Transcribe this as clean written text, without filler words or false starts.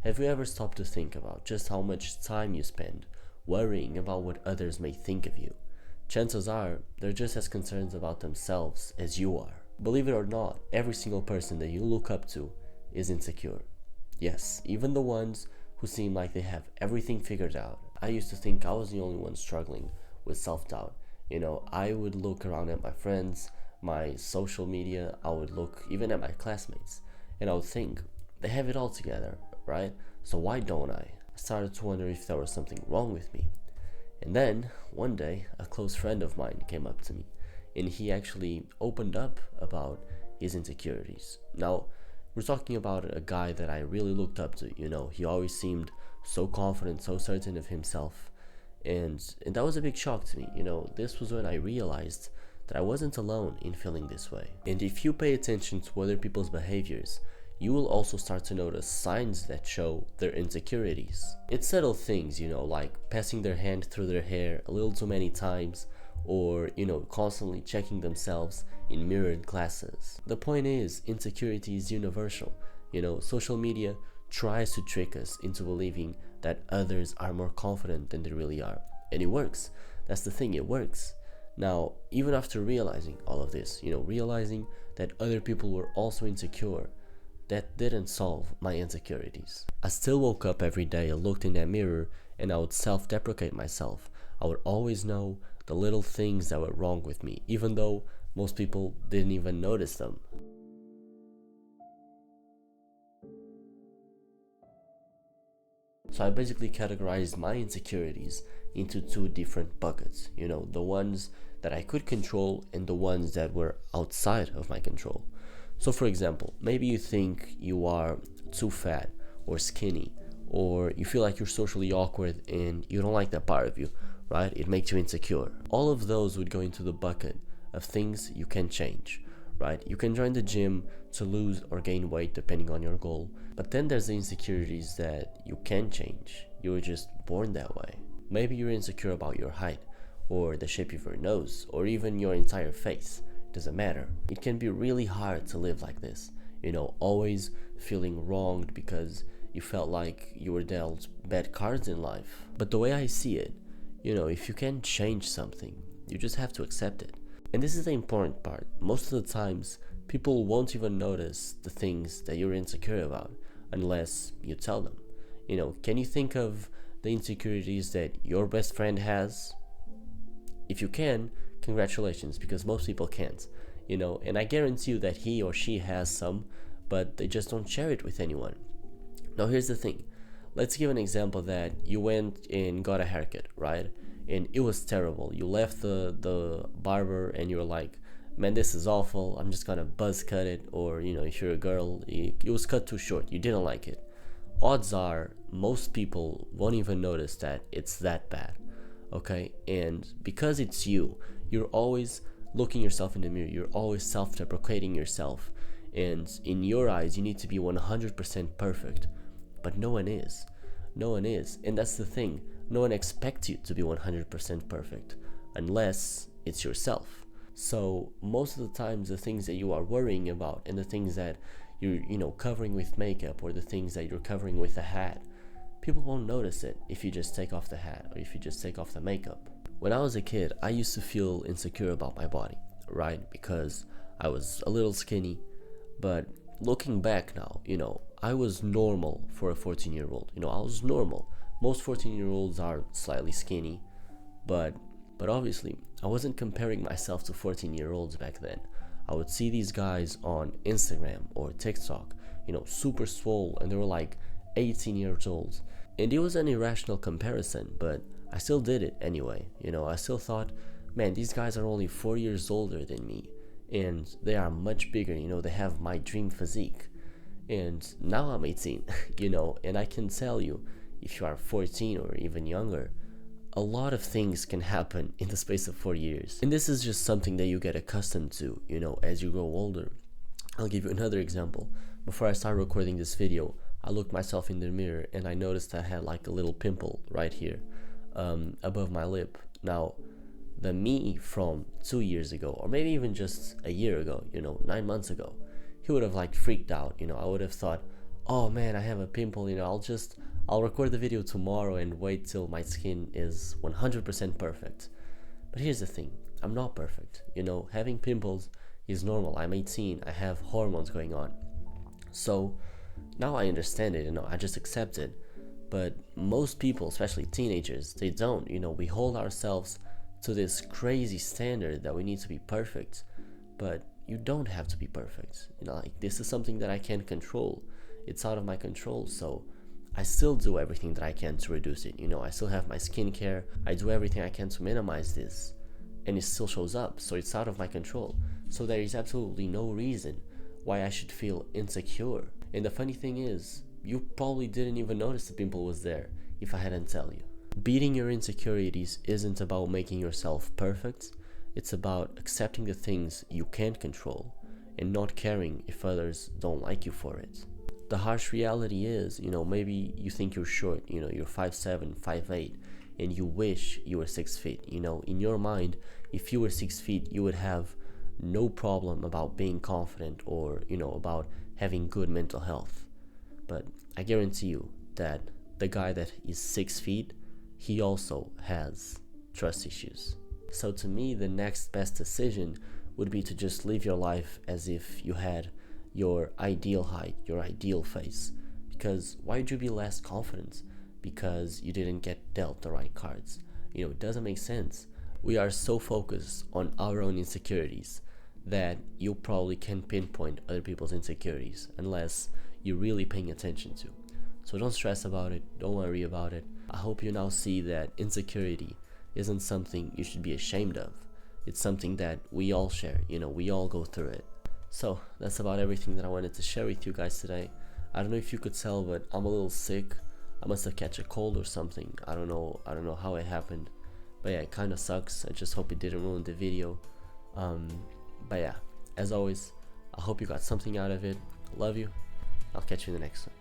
Have you ever stopped to think about just how much time you spend worrying about what others may think of you? Chances are they're just as concerned about themselves as you are. Believe it or not, every single person that you look up to is insecure. Yes, even the ones who seem like they have everything figured out. I used to think I was the only one struggling with self-doubt. I would look around at my friends, my social media, I would look even at my classmates, and I would think, they have it all together, right? So why don't I? I started to wonder if there was something wrong with me. And then, one day, a close friend of mine came up to me, and he actually opened up about his insecurities. Now, we're talking about a guy that I really looked up to. He always seemed so confident, so certain of himself. And that was a big shock to me. This was when I realized that I wasn't alone in feeling this way. And if you pay attention to other people's behaviors, you will also start to notice signs that show their insecurities. It's subtle things, like passing their hand through their hair a little too many times, or, constantly checking themselves in mirrored glasses. The point is, insecurity is universal. Social media tries to trick us into believing that others are more confident than they really are. And it works. That's the thing, it works. Now, even after realizing all of this, realizing that other people were also insecure, that didn't solve my insecurities. I still woke up every day and looked in that mirror, and I would self-deprecate myself. I would always know the little things that were wrong with me, even though most people didn't even notice them. So I basically categorized my insecurities into two different buckets, the ones that I could control and the ones that were outside of my control. So for example, maybe you think you are too fat or skinny, or you feel like you're socially awkward and you don't like that part of you, right? It makes you insecure. All of those would go into the bucket of things you can change, right? You can join the gym to lose or gain weight depending on your goal. But then there's the insecurities that you can change. You were just born that way. Maybe you're insecure about your height, or the shape of your nose, or even your entire face. Doesn't matter. It can be really hard to live like this, always feeling wronged because you felt like you were dealt bad cards in life. But the way I see it, if you can change something, you just have to accept it. And this is the important part. Most of the times, people won't even notice the things that you're insecure about unless you tell them. Can you think of the insecurities that your best friend has? If you can, congratulations, because most people can't, and I guarantee you that he or she has some, but they just don't share it with anyone. Now here's the thing. Let's give an example that you went and got a haircut, right? And it was terrible. You left the barber and you're like, man, this is awful. I'm just gonna buzz cut it. Or, if you're a girl, it was cut too short. You didn't like it. Odds are most people won't even notice that it's that bad. Okay? And because it's you, you're always looking yourself in the mirror. You're always self-deprecating yourself. And in your eyes, you need to be 100% perfect. But no one is. No one is. And that's the thing. No one expects you to be 100% perfect unless it's yourself. So most of the times, the things that you are worrying about and the things that you're covering with makeup, or the things that you're covering with a hat, people won't notice it if you just take off the hat or if you just take off the makeup. When I was a kid, I used to feel insecure about my body, right? Because I was a little skinny. But looking back now, I was normal for a 14-year-old. I was normal. Most 14-year-olds are slightly skinny, but obviously I wasn't comparing myself to 14-year-olds back then. I would see these guys on Instagram or TikTok, super swole, and they were like 18 years old. And it was an irrational comparison, but I still did it anyway. I still thought, man, these guys are only 4 years older than me, and they are much bigger. They have my dream physique. And now I'm 18, and I can tell you, if you are 14 or even younger, a lot of things can happen in the space of 4 years. And this is just something that you get accustomed to, as you grow older. I'll give you another example. Before I started recording this video, I looked myself in the mirror and I noticed I had like a little pimple right here, above my lip. Now, the me from 2 years ago, or maybe even just a year ago, 9 months ago, he would have like freaked out. I would have thought, oh man, I have a pimple, I'll record the video tomorrow and wait till my skin is 100% perfect. But here's the thing, I'm not perfect. Having pimples is normal. I'm 18, I have hormones going on. So now I understand it, I just accept it. But most people, especially teenagers, they don't. We hold ourselves to this crazy standard that we need to be perfect. But you don't have to be perfect. This is something that I can't control. It's out of my control. So I still do everything that I can to reduce it. I still have my skincare. I do everything I can to minimize this. And it still shows up. So it's out of my control. So there is absolutely no reason why I should feel insecure. And the funny thing is, you probably didn't even notice the pimple was there if I hadn't tell you. Beating your insecurities isn't about making yourself perfect. It's about accepting the things you can't control and not caring if others don't like you for it. The harsh reality is, maybe you think you're short, you're 5'7", 5'8", and you wish you were 6 feet. In your mind, if you were 6 feet, you would have no problem about being confident or, about having good mental health. But I guarantee you that the guy that is 6 feet, he also has trust issues. So to me, the next best decision would be to just live your life as if you had your ideal height, your ideal face. Because why would you be less confident? Because you didn't get dealt the right cards. It doesn't make sense. We are so focused on our own insecurities that you probably can't pinpoint other people's insecurities unless you're really paying attention to. So don't stress about it, don't worry about it. I hope you now see that insecurity isn't something you should be ashamed of. It's something that we all share, we all go through it. So that's about everything that I wanted to share with you guys today. I don't know if you could tell, but I'm a little sick. I must have catch a cold or something. I don't know how it happened. But yeah, it kind of sucks. I just hope it didn't ruin the video. But yeah, as always, I hope you got something out of it. Love you. I'll catch you in the next one.